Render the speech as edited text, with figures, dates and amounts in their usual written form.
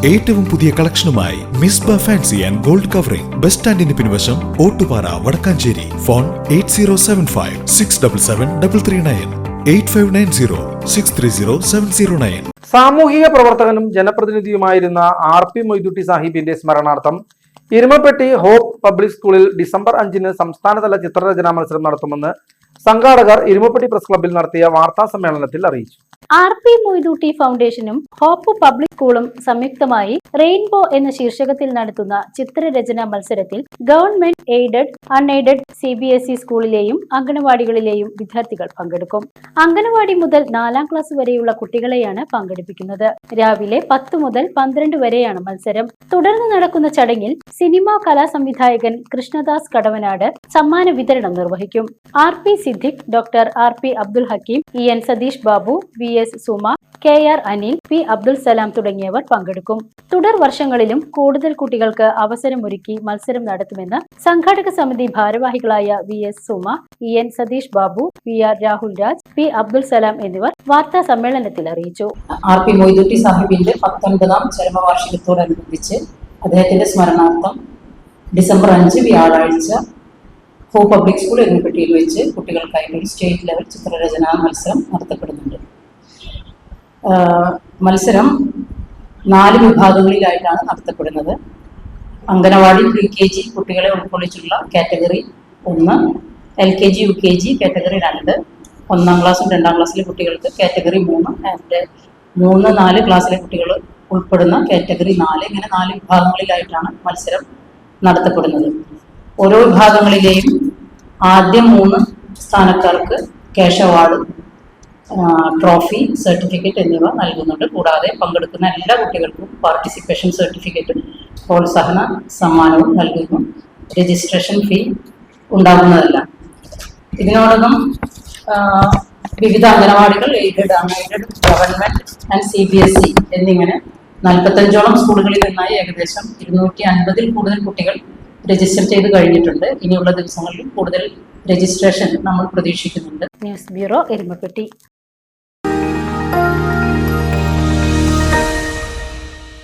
ഏറ്റവും പുതിയ കളക്ഷനുമായി Misba fancy and gold covering bus സ്റ്റാൻഡിന് പിൻവശം ഓട്ടുപാറ വടക്കാഞ്ചേരി. ഫോൺ 8075677339 8590630709. സാമൂഹിക പ്രവർത്തകനും ജനപ്രതിനിധിയുമായിരുന്ന RP മൊയ്തുട്ടി സാഹിബിന്റെ സ്മരണാർത്ഥം ഇരുമപ്പെട്ടി ഹോപ്പ് പബ്ലിക് സ്കൂളിൽ ഡിസംബർ 5-ന് സംസ്ഥാനതല ചിത്രരചനാ മത്സരം നടത്തുമെന്ന് സംഘാടകർ ഇരുമപ്പെട്ടി പ്രസ് ക്ലബ്ബിൽ നടത്തിയ വാർത്താ സമ്മേളനത്തിൽ അറിയിച്ചു. RP മൊയ്തുട്ടി ഫൗണ്ടേഷനും ഹോപ്പ് പബ്ലിക് സ്കൂളും സംയുക്തമായി റെയിൻബോ എന്ന ശീർഷകത്തിൽ നടത്തുന്ന ചിത്രരചനാ മത്സരത്തിൽ ഗവൺമെന്റ് എയ്ഡഡ്, അൺഎയ്ഡഡ്, CBSE സ്കൂളിലെയും അംഗനവാടികളിലെയും വിദ്യാർത്ഥികൾ പങ്കെടുക്കും. അംഗനവാടി മുതൽ 4ാം ക്ലാസ് വരെയുള്ള കുട്ടികളെയാണ് പങ്കെടുപ്പിക്കുന്നത്. രാവിലെ 10 മുതൽ 12 വരെയാണ് മത്സരം. തുടർന്ന് നടക്കുന്ന ചടങ്ങിൽ സിനിമാ കലാ സംവിധായകൻ കൃഷ്ണദാസ് കടവനാട് സമ്മാന വിതരണം നിർവഹിക്കും. RP Siddique, doctor RP Abdul Hakeem, EN Satheesh Babu, VS Suma, KR Anil, P Abdul Salam തുടങ്ങിയവർ പങ്കെടുക്കും. തുടർ വർഷങ്ങളിലും കൂടുതൽ കുട്ടികൾക്ക് അവസരമൊരുക്കി മത്സരം നടത്തുമെന്ന് സംഘാടക സമിതി ഭാരവാഹികളായ VS Suma, EN Satheesh Babu, PR Rahul Raj, P Abdul സലാം എന്നിവർ വാർത്താ സമ്മേളനത്തിൽ അറിയിച്ചു. RP മൊയ്തുട്ടി സാഹിബിന്റെ 19ാം ചരമവാർഷികത്തോടനുബന്ധിച്ച് അദ്ദേഹത്തിന്റെ സ്മരണാർത്ഥം ഡിസംബർ 5 വ്യാഴാഴ്ച ഹോപ്പ് പബ്ലിക് സ്കൂൾ ഇരുമപ്പെട്ടിയിൽ വെച്ച് കുട്ടികൾക്കായിട്ട് ഒരു സ്റ്റേറ്റ് ലെവൽ ചിത്രരചനാ മത്സരം നടത്തപ്പെടുന്നുണ്ട്. മത്സരം 4 വിഭാഗങ്ങളിലായിട്ടാണ് നടത്തപ്പെടുന്നത്. അംഗനവാടി PKG കുട്ടികളെ ഉൾക്കൊള്ളിച്ചുള്ള കാറ്റഗറി 1, LKG UKG കാറ്റഗറി 2, 1ാം ക്ലാസ്സും 2ാം ക്ലാസ്സിലെ കുട്ടികൾക്ക് കാറ്റഗറി 3, ആൻഡ് 3, 4 ക്ലാസ്സിലെ കുട്ടികൾ ഉൾപ്പെടുന്ന കാറ്റഗറി 4, ഇങ്ങനെ 4 വിഭാഗങ്ങളിലായിട്ടാണ് മത്സരം നടത്തപ്പെടുന്നത്. ഓരോ വിഭാഗങ്ങളിലെയും ആദ്യം 3 സ്ഥാനക്കാർക്ക് ക്യാഷ് അവാർഡ്, ട്രോഫി, സർട്ടിഫിക്കറ്റ് എന്നിവ നൽകുന്നുണ്ട്. കൂടാതെ പങ്കെടുക്കുന്ന എല്ലാ കുട്ടികൾക്കും പാർട്ടിസിപ്പേഷൻ സർട്ടിഫിക്കറ്റും പ്രോത്സാഹന സമ്മാനവും നൽകുന്നു. രജിസ്ട്രേഷൻ ഫീ ഉണ്ടാകുന്നതല്ല. ഇതിനോടൊപ്പം വിവിധ അംഗനവാടികൾ, aided, unaided, government and CBSE എന്നിങ്ങനെ 45ഓളം സ്കൂളുകളിൽ നിന്നായി ഏകദേശം 250-ൽ കൂടുതൽ കുട്ടികൾ രജിസ്റ്റർ ചെയ്ത് കഴിഞ്ഞിട്ടുണ്ട്. ഇനിയുള്ള ദിവസങ്ങളിൽ കൂടുതൽ രജിസ്ട്രേഷൻ നമ്മൾ പ്രതീക്ഷിക്കുന്നുണ്ട്. News bureau, Erumapetty.